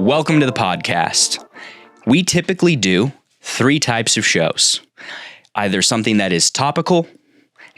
Welcome to the podcast. We typically do 3 types of shows. Either something that is topical,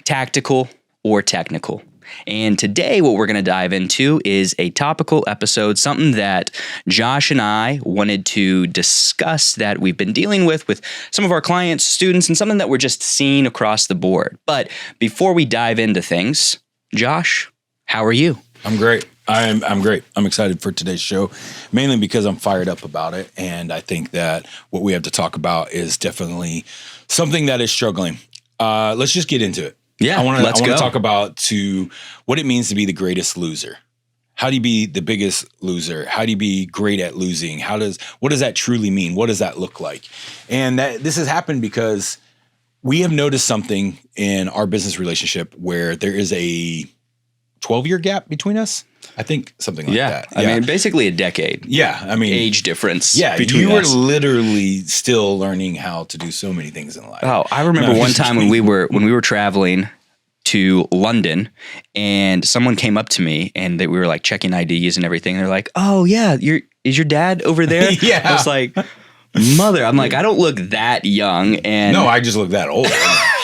tactical, or technical. And today what we're going to dive into is a topical episode, something that Josh and I wanted to discuss that we've been dealing with some of our clients, students, and something that we're just seeing across the board. But before we dive into things, Josh, how are you? I'm great. I'm great. I'm excited for today's show, mainly because I'm fired up about it. And I think that what we have to talk about is definitely something that is struggling. Let's just get into it. Yeah, I want to talk about what it means to be the greatest loser. How do you be the biggest loser? How do you be great at losing? What does that truly mean? What does that look like? And this has happened because we have noticed something in our business relationship where there is a 12-year gap between us. I think something like that. I mean, basically a decade. Yeah. I mean, age difference. Yeah. Between you were us. literally still learning how to do so many things in life. Oh, I remember one time when we were traveling to London and someone came up to me and we were like checking IDs and everything. They're like, "Oh yeah, is your dad over there?" Yeah. I was like, I'm like, I don't look that young. And no, I just look that old.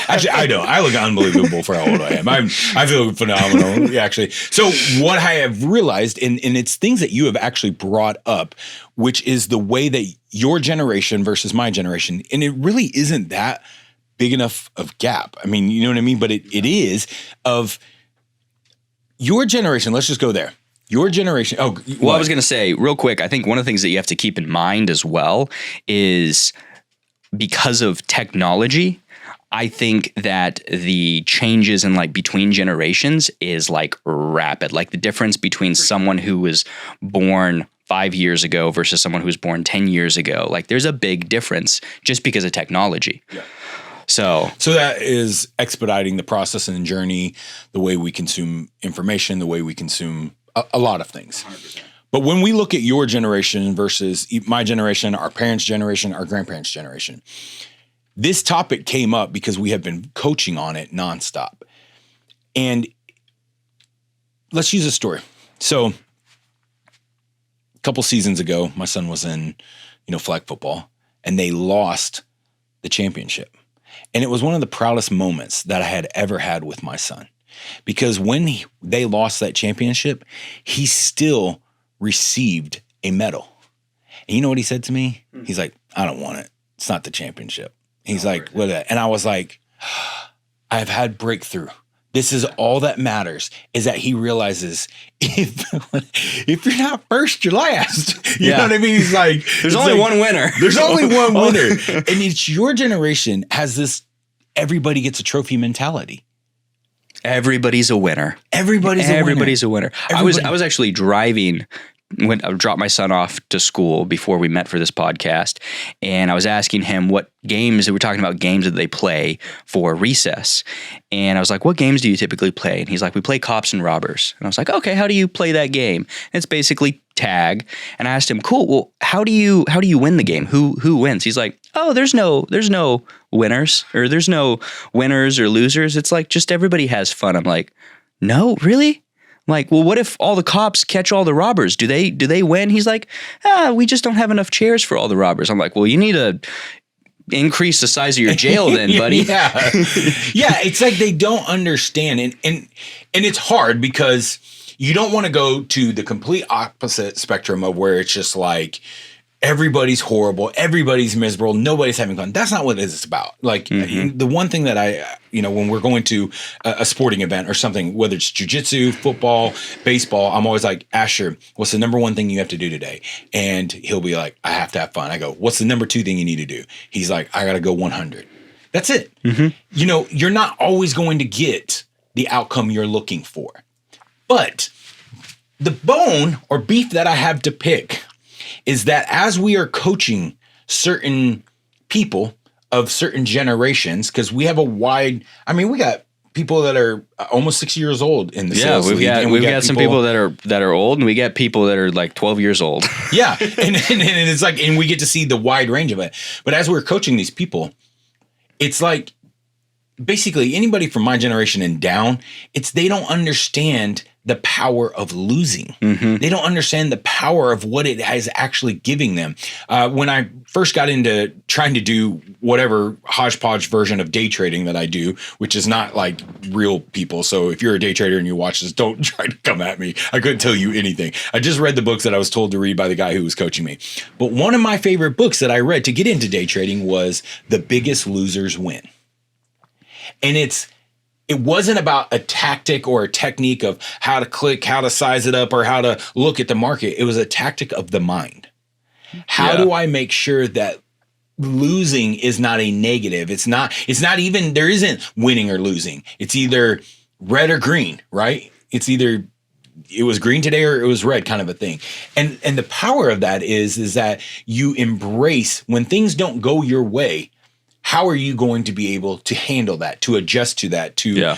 Actually, I don't. I look unbelievable for how old I am. I feel phenomenal, actually. So what I have realized, and it's things that you have actually brought up, which is the way that your generation versus my generation, and it really isn't that big enough of gap. I mean, you know what I mean? But it is of your generation. Let's just go there. Your generation. Oh, well, I was going to say real quick, I think one of the things that you have to keep in mind as well is because of technology, I think that the changes in between generations is rapid. Like the difference between someone who was born 5 years ago versus someone who was born 10 years ago. There's a big difference just because of technology. Yeah. So that is expediting the process and the journey, the way we consume information, the way we consume a lot of things. 100%. But when we look at your generation versus my generation, our parents' generation, our grandparents' generation, this topic came up because we have been coaching on it nonstop. And let's use a story. So a couple seasons ago, my son was in, flag football, and they lost the championship. And it was one of the proudest moments that I had ever had with my son. Because when they lost that championship, he still received a medal. And you know what he said to me? He's like, "I don't want it. It's not the championship." He's like, "What?" And I was like, I've had breakthrough. This is all that matters, is that he realizes if you're not first, you're last. You know what I mean? He's like, there's only one winner. There's only one winner. And it's your generation has this everybody gets a trophy mentality. Everybody's a winner. Everybody's a winner. I was actually driving when I dropped my son off to school before we met for this podcast, and I was asking him what games, we're talking about games that they play for recess. And I was like, "What games do you typically play?" And he's like, "We play cops and robbers." And I was like, "Okay, how do you play that game?" And it's basically tag. And I asked him, "Cool, well, how do you win the game? Who wins?" He's like, "Oh, there's no winners, or there's no winners or losers. It's like just everybody has fun." I'm like, "No, really?" I'm like, "Well, what if all the cops catch all the robbers? Do they win?" He's like, "We just don't have enough chairs for all the robbers." I'm like, "Well, you need to increase the size of your jail then, buddy." Yeah. Yeah, it's like they don't understand. And it's hard because you don't want to go to the complete opposite spectrum of where it's just like everybody's horrible, everybody's miserable, nobody's having fun. That's not what it's about. The one thing that I, when we're going to a sporting event or something, whether it's jiu-jitsu, football, baseball, I'm always like, "Asher, what's the number one thing you have to do today?" And he'll be like, "I have to have fun." I go, "What's the number 2 thing you need to do?" He's like, "I got to go 100. That's it. Mm-hmm. You're not always going to get the outcome you're looking for. But the bone or beef that I have to pick is that as we are coaching certain people of certain generations, because we have we got people that are almost 60 years old in the sales league. We've got some people that are old, and we got people that are like 12 years old. Yeah. And it's like, and we get to see the wide range of it. But as we're coaching these people, it's like basically anybody from my generation and down, they don't understand the power of losing. Mm-hmm. They don't understand the power of what it is actually giving them. When I first got into trying to do whatever hodgepodge version of day trading that I do, which is not like real people. So if you're a day trader and you watch this, don't try to come at me. I couldn't tell you anything. I just read the books that I was told to read by the guy who was coaching me. But one of my favorite books that I read to get into day trading was The Biggest Losers Win. And it wasn't about a tactic or a technique of how to click, how to size it up, or how to look at the market. It was a tactic of the mind. How do I make sure that losing is not a negative? It's not even, there isn't winning or losing. It's either red or green, right? It's either it was green today or it was red, kind of a thing. And the power of that is that you embrace when things don't go your way. How are you going to be able to handle that, to adjust to that, to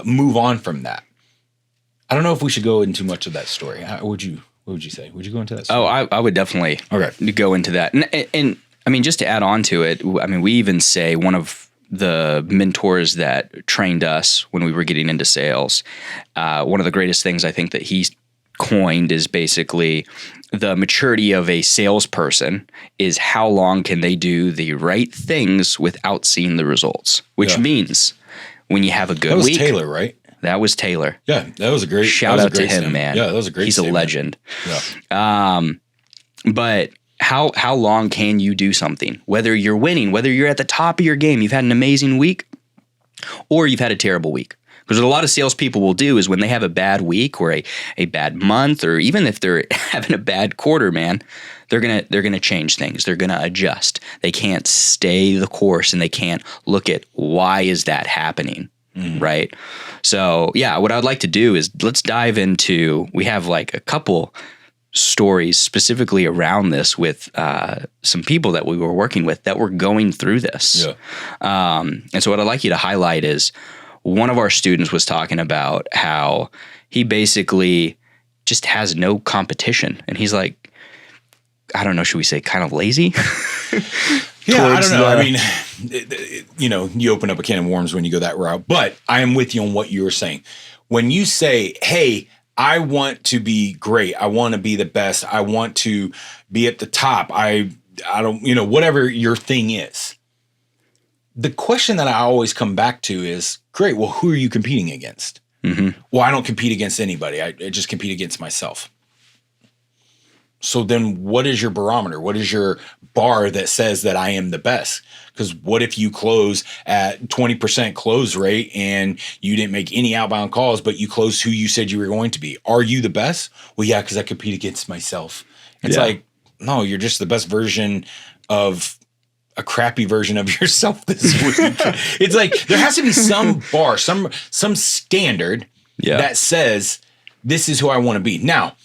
move on from that? I don't know if we should go into much of that story. What would you say? Would you go into that story? Oh, I would definitely go into that. And I mean, just to add on to it, I mean, we even say one of the mentors that trained us when we were getting into sales, one of the greatest things I think that he's coined is basically the maturity of a salesperson is how long can they do the right things without seeing the results, which means when you have a good week. That was Taylor, right? That was Taylor. Yeah, that was a great shout out to him, statement. man. Yeah, that was a great He's statement. a legend. Yeah. But how long can you do something? Whether you're winning, whether you're at the top of your game, you've had an amazing week, or you've had a terrible week. Because what a lot of salespeople will do is when they have a bad week or a bad month, or even if they're having a bad quarter, man, they're gonna change things. They're gonna adjust. They can't stay the course, and they can't look at why is that happening, right? So yeah, what I'd like to do is let's dive into. We have like a couple stories specifically around this with some people that we were working with that were going through this. Yeah. And so what I'd like you to highlight is. One of our students was talking about how he basically just has no competition. And he's like, I don't know, should we say kind of lazy? Yeah, I don't know. I mean, you open up a can of worms when you go that route. But I am with you on what you were saying. When you say, hey, I want to be great. I want to be the best. I want to be at the top. I don't, whatever your thing is. The question that I always come back to is, great, well, who are you competing against? Mm-hmm. Well, I don't compete against anybody. I just compete against myself. So then what is your barometer? What is your bar that says that I am the best? Because what if you close at 20% close rate and you didn't make any outbound calls, but you closed who you said you were going to be? Are you the best? Well, yeah, because I compete against myself. It's like, no, you're just the best version of a crappy version of yourself this week. It's like there has to be some bar, some standard that says this is who I want to be. Now,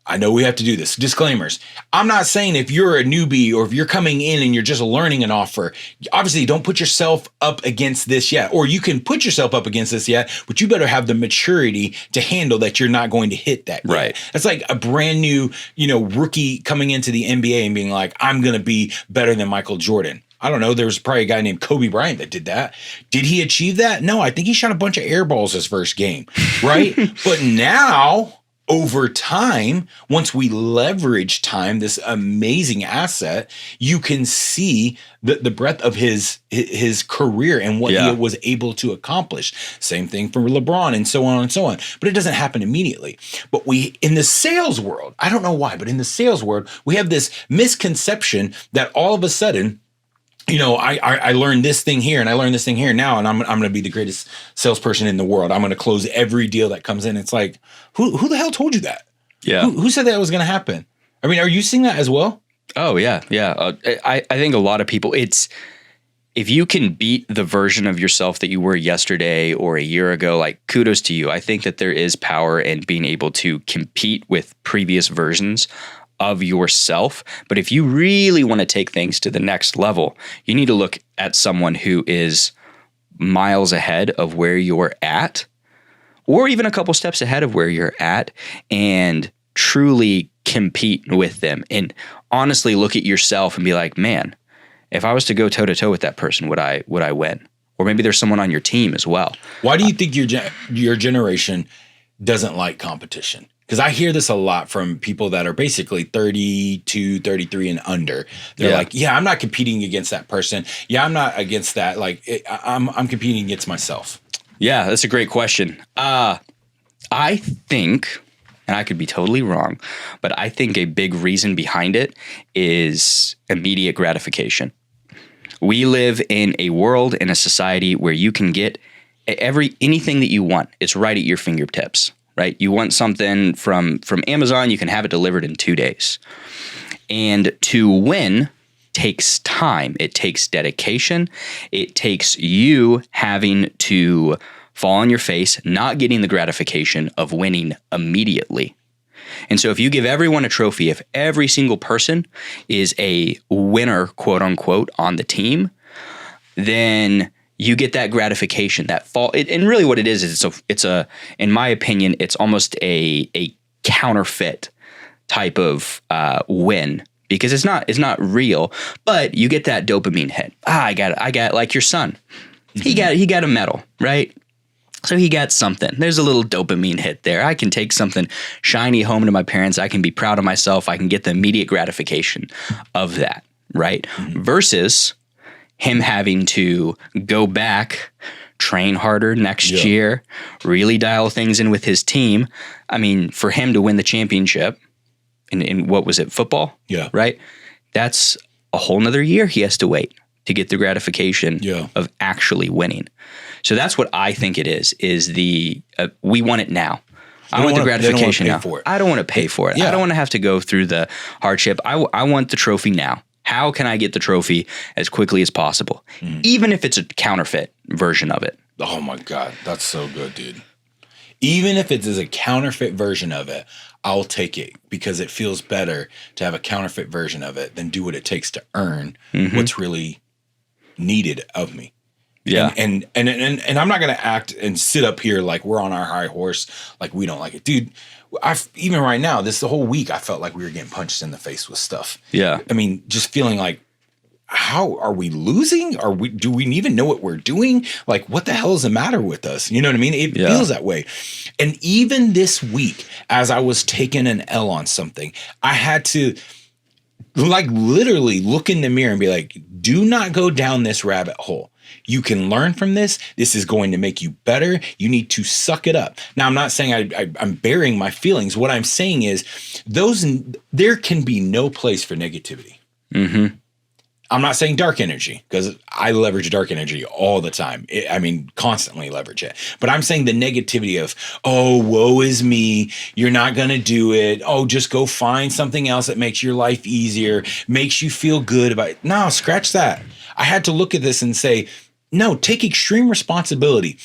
I know we have to do this. Disclaimers. I'm not saying if you're a newbie or if you're coming in and you're just learning an offer, obviously don't put yourself up against this yet. Or you can put yourself up against this yet, but you better have the maturity to handle that you're not going to hit that yet. Right. That's like a brand new, rookie coming into the NBA and being like, I'm going to be better than Michael Jordan. I don't know. There was probably a guy named Kobe Bryant that did that. Did he achieve that? No, I think he shot a bunch of air balls his first game, right? But now, over time, once we leverage time, this amazing asset, you can see the breadth of his career and what he was able to accomplish. Same thing for LeBron and so on and so on. But it doesn't happen immediately. But in the sales world, I don't know why, but in the sales world, we have this misconception that all of a sudden, I learned this thing here and I learned this thing here now, and I'm going to be the greatest salesperson in the world. I'm going to close every deal that comes in. It's like, who the hell told you that? Yeah. Who said that was going to happen? I mean, are you seeing that as well? Oh, yeah. Yeah. I think a lot of people, if you can beat the version of yourself that you were yesterday or a year ago, like kudos to you. I think that there is power in being able to compete with previous versions of yourself. But if you really want to take things to the next level, you need to look at someone who is miles ahead of where you're at, or even a couple steps ahead of where you're at, and truly compete with them. And honestly look at yourself and be like, man, if I was to go toe to toe with that person, would I win? Or maybe there's someone on your team as well. Why do you think your generation doesn't like competition. Because I hear this a lot from people that are basically 32, 33 and under. They're like, yeah, I'm not competing against that person. Yeah, I'm not against that. Like, I'm competing against myself. Yeah, that's a great question. I think, and I could be totally wrong, but I think a big reason behind it is immediate gratification. We live in a world, in a society where you can get anything that you want. It's right at your fingertips. Right? You want something from Amazon, you can have it delivered in 2 days. And to win takes time. It takes dedication. It takes you having to fall on your face, not getting the gratification of winning immediately. And so if you give everyone a trophy, if every single person is a winner, quote unquote, on the team, then you get that gratification, that fall. And really what it is it's a, in my opinion, it's almost a counterfeit type of win, because it's not real, but you get that dopamine hit. I got like your son. Mm-hmm. He got a medal, right? So he got something. There's a little dopamine hit there. I can take something shiny home to my parents. I can be proud of myself. I can get the immediate gratification of that, right? Mm-hmm. Versus him having to go back, train harder next year, really dial things in with his team. I mean, for him to win the championship in what was it, football? Yeah. Right? That's a whole nother year he has to wait to get the gratification of actually winning. So that's what I think it is the we want it now. I want the gratification now. I don't want to pay for it. I don't want to have to go through the hardship. I want the trophy now. How can I get the trophy as quickly as possible? Even if it's a counterfeit version of it. Oh my God. That's so good, dude. Even if it is a counterfeit version of it, I'll take it, because it feels better to have a counterfeit version of it than do what it takes to earn what's really needed of me. Yeah. And I'm not going to act and sit up here like we're on our high horse, like we don't like it. Dude, even right now, the whole week, I felt like we were getting punched in the face with stuff. Yeah. I mean, just feeling like, how are we losing? Do we even know what we're doing? Like, what the hell is the matter with us? You know what I mean? It feels that way. And even this week, as I was taking an L on something, I had to like literally look in the mirror and be like, do not go down this rabbit hole. You can learn from this. This is going to make you better. You need to suck it up. Now, I'm not saying I'm burying my feelings. What I'm saying is there can be no place for negativity. Mm-hmm. I'm not saying dark energy, because I leverage dark energy all the time. Constantly leverage it. But I'm saying the negativity of, oh, woe is me. You're not going to do it. Oh, just go find something else that makes your life easier, makes you feel good about it. No, scratch that. I had to look at this and say, no, take extreme responsibility.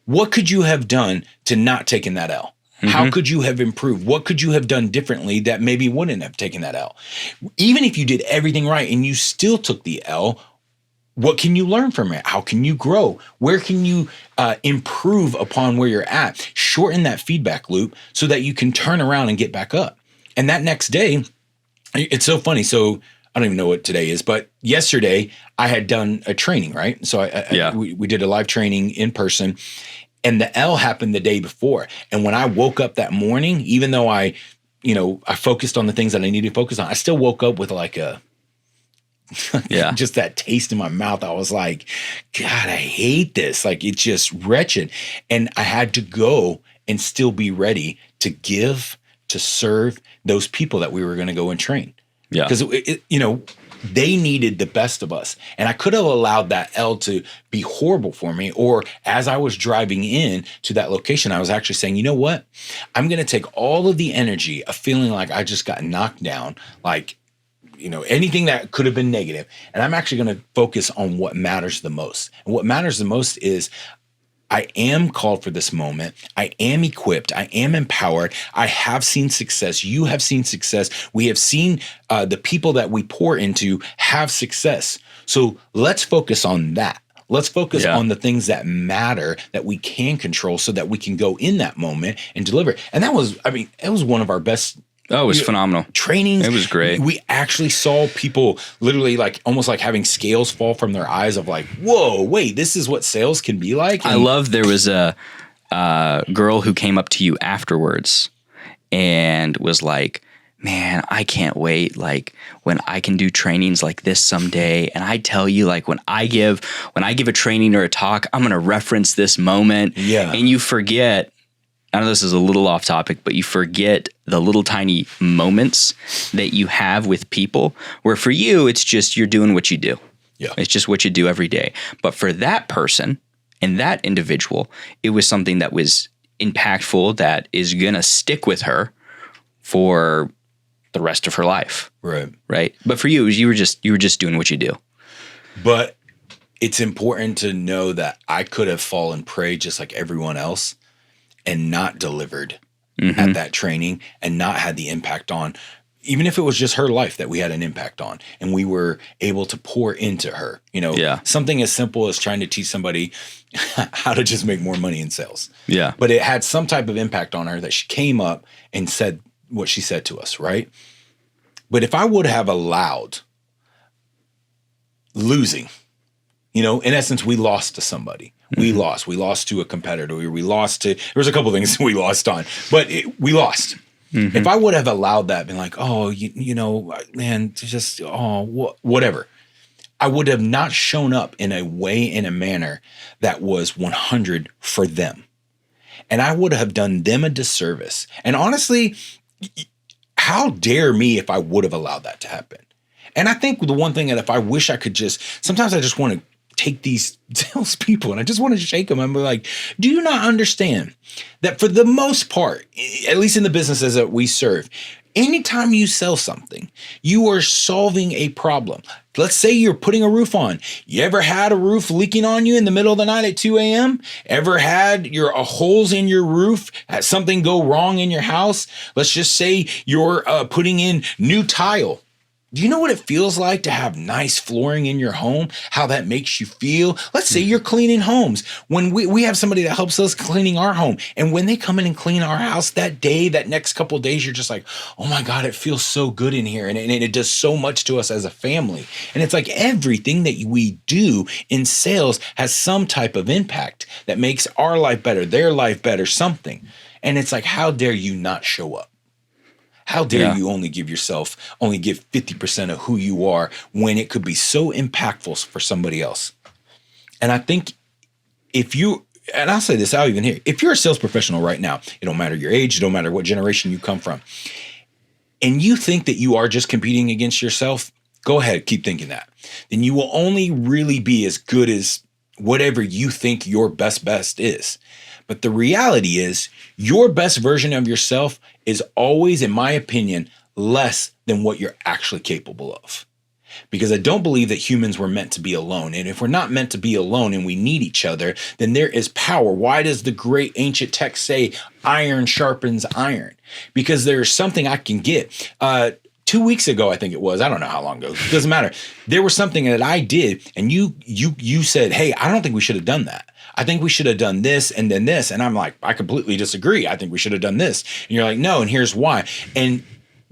What could you have done to not taking that L? How could you have improved? What could you have done differently that maybe wouldn't have taken that L? Even if you did everything right and you still took the L, what can you learn from it? How can you grow? Where can you improve upon where you're at? Shorten that feedback loop so that you can turn around and get back up. And that next day, it's so funny. So I don't even know what today is, but yesterday I had done a training, right? So we did a live training in person. And the L happened the day before. And when I woke up that morning, even though I focused on the things that I needed to focus on, I still woke up with like just that taste in my mouth. I was like, God, I hate this. Like, it's just wretched. And I had to go and still be ready to give, to serve those people that we were going to go and train. Yeah. Because, they needed the best of us. And I could have allowed that L to be horrible for me. Or as I was driving in to that location, I was actually saying, you know what? I'm going to take all of the energy of feeling like I just got knocked down, like, anything that could have been negative. And I'm actually going to focus on what matters the most. And what matters the most is I am called for this moment. I am equipped. I am empowered. I have seen success. You have seen success. We have seen the people that we pour into have success. So let's focus on that. Let's focus on the things that matter, that we can control, so that we can go in that moment and deliver. And that was, it was one of our best. Oh, it was phenomenal. Trainings. It was great. We actually saw people literally almost like having scales fall from their eyes of like, whoa, wait, this is what sales can be like. And I love there was girl who came up to you afterwards and was like, man, I can't wait, like, when I can do trainings like this someday. And I tell you, like, when I give a training or a talk, I'm going to reference this moment. Yeah. And you forget, I know this is a little off topic, but you forget the little tiny moments that you have with people where for you, it's just you're doing what you do. Yeah. It's just what you do every day. But for that person and that individual, it was something that was impactful that is going to stick with her for the rest of her life. Right. But for you, you were just doing what you do. But it's important to know that I could have fallen prey just like everyone else and not delivered at that training and not had the impact on, even if it was just her life that we had an impact on and we were able to pour into her, something as simple as trying to teach somebody how to just make more money in sales. Yeah. But it had some type of impact on her that she came up and said what she said to us, right? But if I would have allowed losing, in essence, we lost to somebody. We lost to a competitor. We lost to, there was a couple things we lost on, but we lost. If I would have allowed that, been like, oh, man, just, whatever. I would have not shown up in a way, in a manner that was 100 for them. And I would have done them a disservice. And honestly, how dare me if I would have allowed that to happen? And I think the one thing that if I wish I could sometimes I just want to take these salespeople and I just want to shake them and be like, do you not understand that for the most part, at least in the businesses that we serve, anytime you sell something, you are solving a problem. Let's say you're putting a roof on. You ever had a roof leaking on you in the middle of the night at 2 a.m.? Ever had your holes in your roof? Had something go wrong in your house? Let's just say you're putting in new tile. Do you know what it feels like to have nice flooring in your home? How that makes you feel? Let's say you're cleaning homes. When we have somebody that helps us cleaning our home, and when they come in and clean our house that day, that next couple of days, you're just like, oh my God, it feels so good in here. And it does so much to us as a family. And it's like everything that we do in sales has some type of impact that makes our life better, their life better, something. And it's like, how dare you not show up? How dare you only give 50% of who you are when it could be so impactful for somebody else? And I think and I'll say this out even here, if you're a sales professional right now, it don't matter your age, it don't matter what generation you come from, and you think that you are just competing against yourself, go ahead, keep thinking that. Then you will only really be as good as whatever you think your best is. But the reality is your best version of yourself is always, in my opinion, less than what you're actually capable of. Because I don't believe that humans were meant to be alone. And if we're not meant to be alone and we need each other, then there is power. Why does the great ancient text say iron sharpens iron? Because there's something I can get. 2 weeks ago, I think it was, I don't know how long ago, it doesn't matter. There was something that I did and you said, hey, I don't think we should have done that. I think we should have done this and then this. And I'm like, I completely disagree. I think we should have done this. And you're like, no, and here's why. And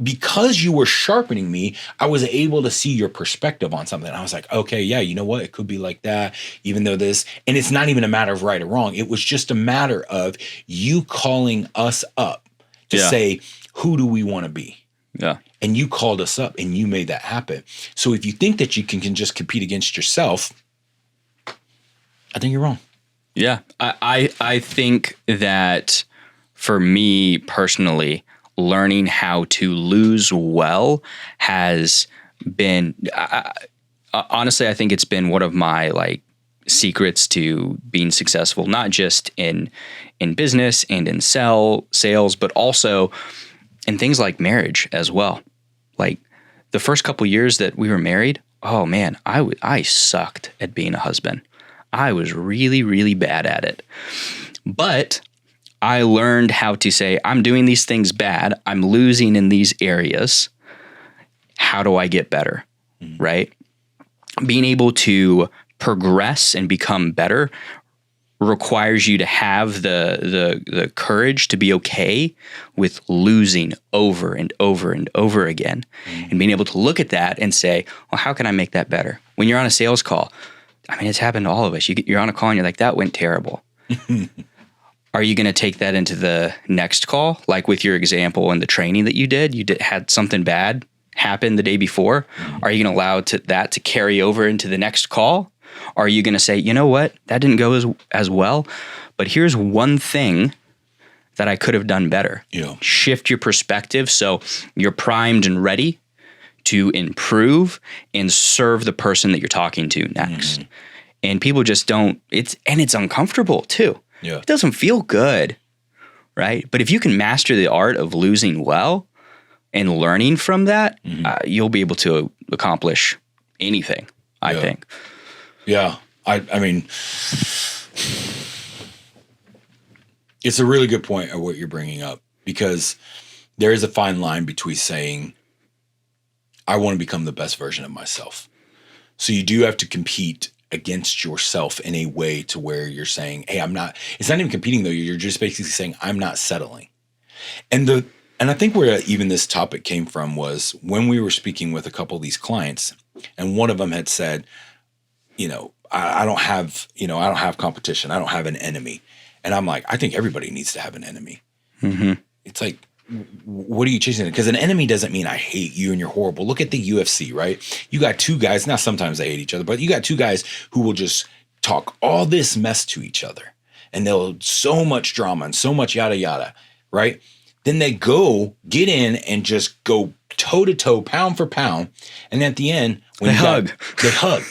because you were sharpening me, I was able to see your perspective on something. I was like, okay, yeah, you know what? It could be like that, even though this, and it's not even a matter of right or wrong. It was just a matter of you calling us up to say, who do we want to be? Yeah. And you called us up and you made that happen. So if you think that you can just compete against yourself, I think you're wrong. Yeah. I think that for me personally, learning how to lose well has been, honestly, I think it's been one of my secrets to being successful, not just in business and in sales, but also in things like marriage as well. Like the first couple years that we were married, oh man, I sucked at being a husband. I was really, really bad at it. But I learned how to say, I'm doing these things bad. I'm losing in these areas. How do I get better? Mm-hmm. Right? Being able to progress and become better requires you to have the courage to be okay with losing over and over and over again. Mm-hmm. And being able to look at that and say, well, how can I make that better? When you're on a sales call, I mean, it's happened to all of us. You're on a call and you're like, that went terrible. Are you going to take that into the next call? Like with your example and the training that you had something bad happen the day before. Are you going to allow that to carry over into the next call? Or are you going to say, you know what, that didn't go as well, but here's one thing that I could have done better. Yeah. Shift your perspective so you're primed and ready to improve and serve the person that you're talking to next. And people just don't, it's uncomfortable too. Yeah. It doesn't feel good, right? But if you can master the art of losing well and learning from that, you'll be able to accomplish anything, I think. Yeah. I mean, it's a really good point of what you're bringing up, because there is a fine line between saying, I want to become the best version of myself. So you do have to compete against yourself in a way to where you're saying, hey, it's not even competing though. You're just basically saying, I'm not settling. And I think where even this topic came from was when we were speaking with a couple of these clients, and one of them had said, I don't have competition. I don't have an enemy. And I'm like, I think everybody needs to have an enemy. It's like, what are you chasing? Because an enemy doesn't mean I hate you and you're horrible. Look at the UFC, right? You got two guys. Now, sometimes they hate each other, but you got two guys who will just talk all this mess to each other. And they'll so much drama and so much yada, yada, right? Then they go get in and just go toe to toe, pound for pound. And at the end, they hug.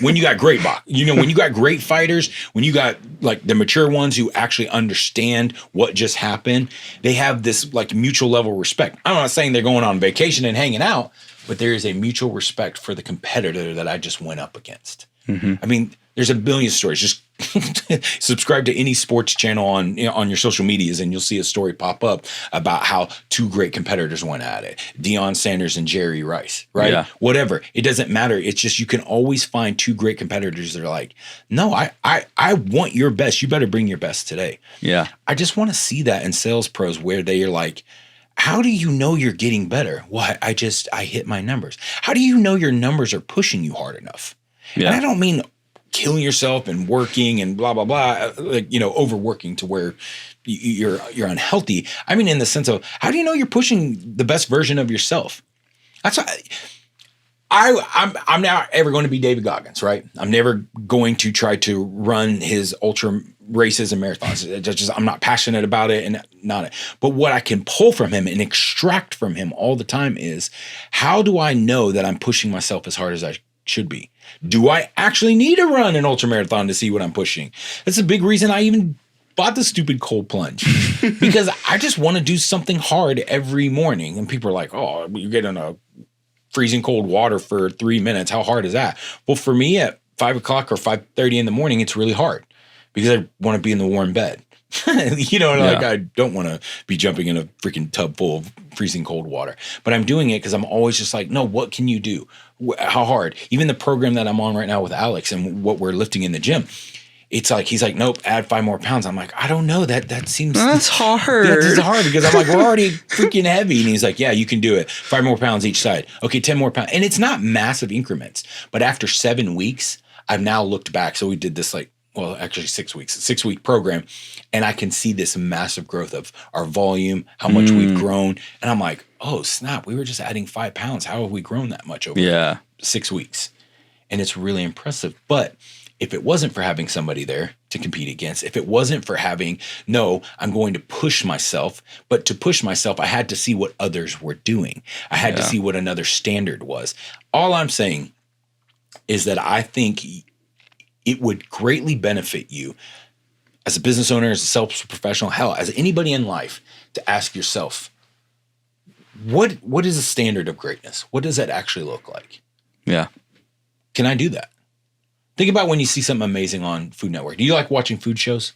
When you got great when you got great fighters, when you got like the mature ones who actually understand what just happened, they have this like mutual level of respect. I'm not saying they're going on vacation and hanging out, but there is a mutual respect for the competitor that I just went up against. I mean, there's a billion stories. Just subscribe to any sports channel on your social medias, and you'll see a story pop up about how two great competitors went at it. Deion Sanders and Jerry Rice, right? Yeah. Whatever. It doesn't matter. It's just you can always find two great competitors that are like, no, I want your best. You better bring your best today. Yeah. I just want to see that in sales pros where they are like, how do you know you're getting better? Well, I hit my numbers. How do you know your numbers are pushing you hard enough? Yeah. And I don't mean killing yourself and working and blah, blah, blah, like, overworking to where you're unhealthy. I mean, in the sense of, how do you know you're pushing the best version of yourself? That's why I'm not ever going to be David Goggins, right? I'm never going to try to run his ultra races and marathons. I'm not passionate about it and not. But what I can pull from him and extract from him all the time is, how do I know that I'm pushing myself as hard as I should be? Do I actually need to run an ultra marathon to see what I'm pushing? That's a big reason I even bought the stupid cold plunge, because I just want to do something hard every morning. And people are like, oh, you're getting a freezing cold water for 3 minutes. How hard is that? Well, for me at 5 o'clock or 5:30 in the morning, it's really hard because I want to be in the warm bed. Like I don't want to be jumping in a freaking tub full of freezing cold water, but I'm doing it because I'm always just like, no, what can you do? How hard? Even the program that I'm on right now with Alex and what we're lifting in the gym, it's like, he's like, nope, add 5 more pounds. I'm like, I don't know, that seems that's hard. That's hard because I'm like, we're already freaking heavy. And he's like, yeah, you can do it. 5 more pounds each side. Okay, 10 more pounds. And it's not massive increments, but after 7 weeks, I've now looked back. So we did this actually 6 weeks, a 6-week program. And I can see this massive growth of our volume, how much we've grown. And I'm like, oh, snap. We were just adding 5 pounds. How have we grown that much over 6 weeks? And it's really impressive. But if it wasn't for having somebody there to compete against, if it wasn't for having, no, I'm going to push myself, but to push myself, I had to see what others were doing. I had to see what another standard was. All I'm saying is that I think it would greatly benefit you as a business owner, as a sales professional, hell, as anybody in life, to ask yourself, what is the standard of greatness? What does that actually look like? Yeah. Can I do that? Think about when you see something amazing on Food Network. Do you like watching food shows?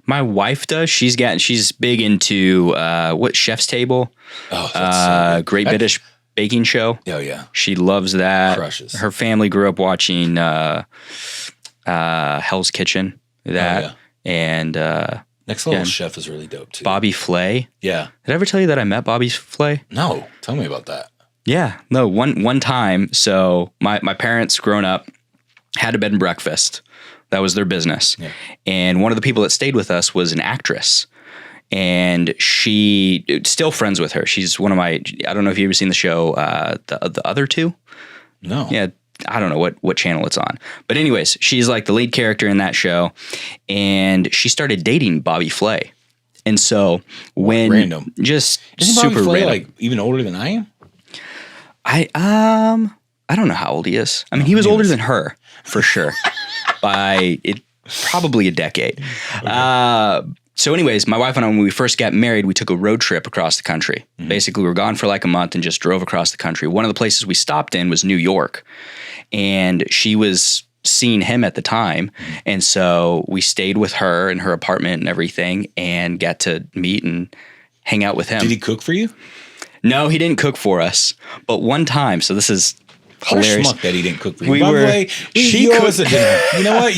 My wife does. She's big into Chef's Table. Oh, that's so Great British Baking Show. Oh yeah. She loves that. Crushes. Her family grew up watching Hell's Kitchen. And Next Level Chef is really dope too. Bobby Flay. Yeah. Did I ever tell you that I met Bobby Flay? No. Tell me about that. Yeah. No, one time. So my parents growing up had a bed and breakfast. That was their business. Yeah. And one of the people that stayed with us was an actress. and she still friends with her. She's one of my. I don't know if you've ever seen the show, the other two. No. Yeah. I don't know what channel it's on. But anyways, she's like the lead character in that show. And she started dating Bobby Flay. And so when random. Just Isn't super Bobby Flay random. like even older than I am? I don't know how old he is. I mean, he was older than her for sure. By probably a decade. Okay. So anyways, my wife and I, when we first got married, we took a road trip across the country. Mm-hmm. Basically, we were gone for like a month and just drove across the country. One of the places we stopped in was New York. And she was seeing him at the time. And so we stayed with her in her apartment and everything and got to meet and hang out with him. Did he cook for you? No, he didn't cook for us. But one time, so this is hilarious. What a schmuck that he didn't cook for you. By the way, you owe us a dinner. You know what?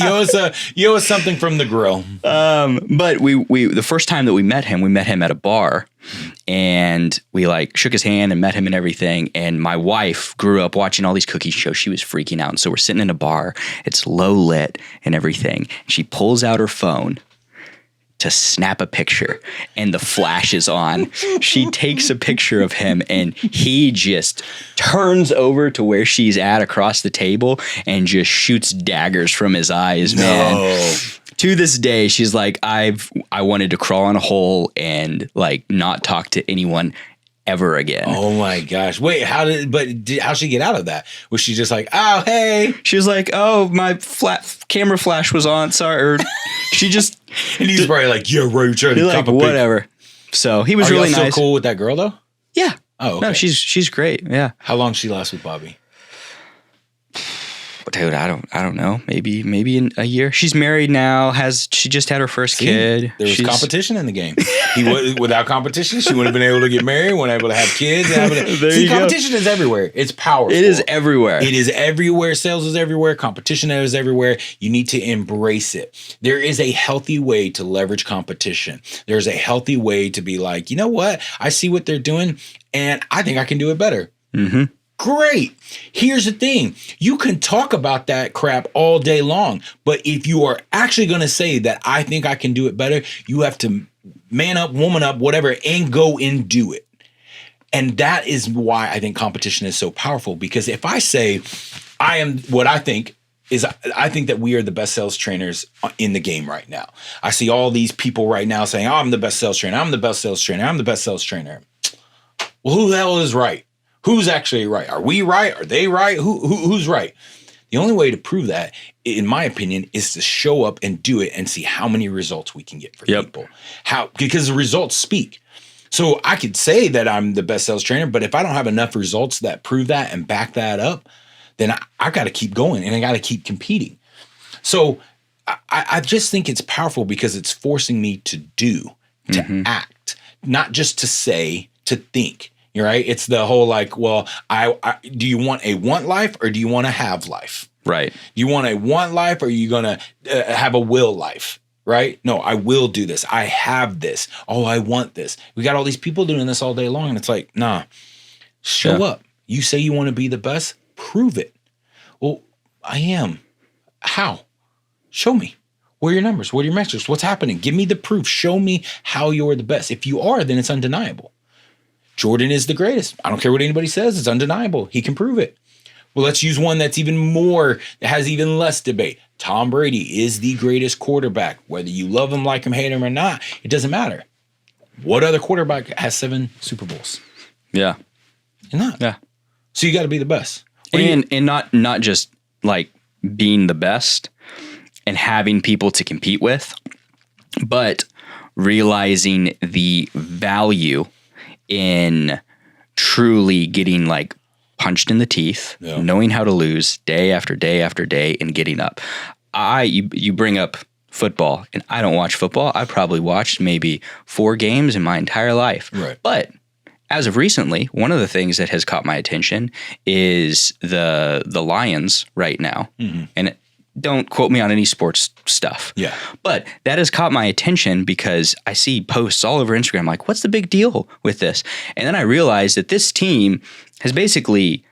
You owe us something from the grill. But we the first time that we met him at a bar, and we like shook his hand and met him and everything. And my wife grew up watching all these cookie shows. She was freaking out. And so we're sitting in a bar. It's low lit and everything. She pulls out her phone to snap a picture, and the flash is on. She takes a picture of him, and he just turns over to where she's at across the table and just shoots daggers from his eyes, man. To this day, she's like, I wanted to crawl in a hole and like not talk to anyone ever again. Oh my gosh. Wait, how'd she get out of that? Was she just like, oh, hey? She was like, oh, my camera flash was on. Sorry. Or she just. And he's probably like, yeah, right. Trying to like, whatever. So he was really nice. Still cool with that girl though? Yeah. Oh, okay. No, she's great. Yeah. How long she last with Bobby? Dude, I don't know. Maybe in a year. She's married now. She just had her first kid. There was competition in the game. Without competition, she wouldn't have been able to get married, wouldn't have been able to have kids. Competition is everywhere. It's powerful. It is everywhere. It is everywhere. Sales is everywhere. Competition is everywhere. You need to embrace it. There is a healthy way to leverage competition. There's a healthy way to be like, you know what? I see what they're doing, and I think I can do it better. Mm-hmm. Great. Here's the thing. You can talk about that crap all day long, but if you are actually going to say that I think I can do it better, you have to man up, woman up, whatever, and go and do it. And that is why I think competition is so powerful, because if I say I am what I think that we are the best sales trainers in the game right now. I see all these people right now saying, oh, I'm the best sales trainer. I'm the best sales trainer. I'm the best sales trainer. Well, who the hell is right? Who's actually right? Are we right? Are they right? Who's right? The only way to prove that, in my opinion, is to show up and do it and see how many results we can get for people. Because the results speak. So I could say that I'm the best sales trainer, but if I don't have enough results that prove that and back that up, then I got to keep going and I got to keep competing. So I just think it's powerful because it's forcing me to do, to act, not just to say, to think. You're right. It's the whole like, well, do you want a want life or do you want to have life? Right. Do you want a want life or are you going to have a will life? Right. No, I will do this. I have this. Oh, I want this. We got all these people doing this all day long. And it's like, nah, show up. You say you want to be the best. Prove it. Well, I am. How? Show me. What are your numbers? What are your metrics? What's happening? Give me the proof. Show me how you're the best. If you are, then it's undeniable. Jordan is the greatest. I don't care what anybody says. It's undeniable. He can prove it. Well, let's use one that's even more, that has even less debate. Tom Brady is the greatest quarterback. Whether you love him, like him, hate him or not, it doesn't matter. What other quarterback has 7 Super Bowls? Yeah. You're not. Yeah. So you got to be the best. And not just like being the best and having people to compete with, but realizing the value in truly getting like punched in the teeth, knowing how to lose day after day after day and getting up. You bring up football, and I don't watch football. I probably watched maybe 4 games in my entire life. Right. But as of recently, one of the things that has caught my attention is the Lions right now. Mm-hmm. And don't quote me on any sports stuff. Yeah. But that has caught my attention because I see posts all over Instagram like, what's the big deal with this? And then I realized that this team has basically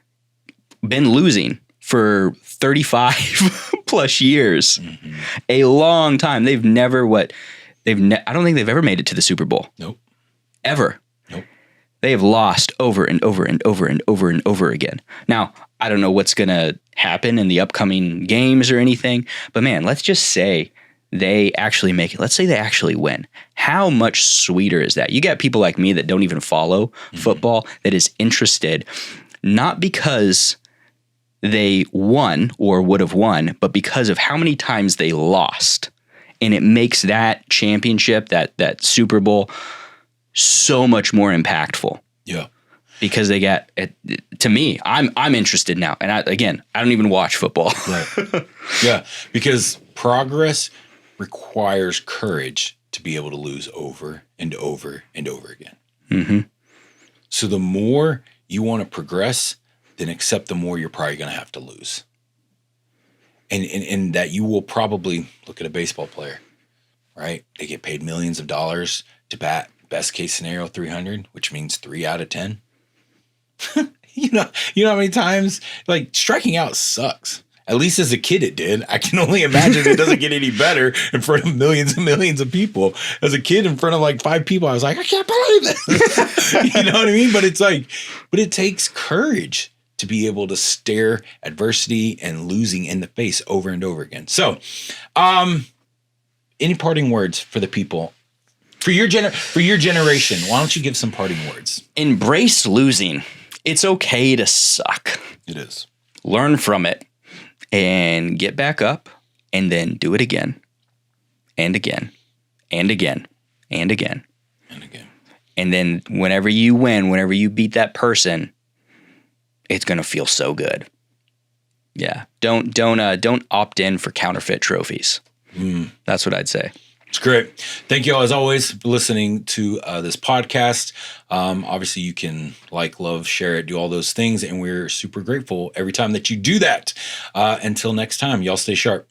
been losing for 35 plus years. Mm-hmm. A long time. They've never I don't think they've ever made it to the Super Bowl. Nope. Ever. Nope. They have lost over and over and over and over and over again. Now, I don't know what's going to happen in the upcoming games or anything, but man, let's just say they actually make it. Let's say they actually win. How much sweeter is that? You got people like me that don't even follow football that is interested, not because they won or would have won, but because of how many times they lost. And it makes that championship, that Super Bowl, so much more impactful. Yeah. Because they got, to me, I'm interested now. And I don't even watch football. Right. Yeah. Because progress requires courage to be able to lose over and over and over again. Mm-hmm. So the more you want to progress, then accept the more you're probably going to have to lose. And that you will probably look at a baseball player, right? They get paid millions of dollars to bat, best case scenario 300, which means 3 out of 10. you know how many times like striking out sucks. At least as a kid it did. I can only imagine it doesn't get any better in front of millions and millions of people. As a kid in front of like 5 people, I was like, I can't believe it. You know what I mean? But it's like, but it takes courage to be able to stare adversity and losing in the face over and over again. So, any parting words for the people, for your generation? Why don't you give some parting words? Embrace losing. It's okay to suck. It is. Learn from it and get back up and then do it again and again and again and again and again. And then whenever you win, whenever you beat that person, it's going to feel so good. Yeah. Don't opt in for counterfeit trophies. That's what I'd say. It's great. Thank you all, as always, for listening to this podcast. Obviously, you can like, love, share it, do all those things. And we're super grateful every time that you do that. Until next time, y'all stay sharp.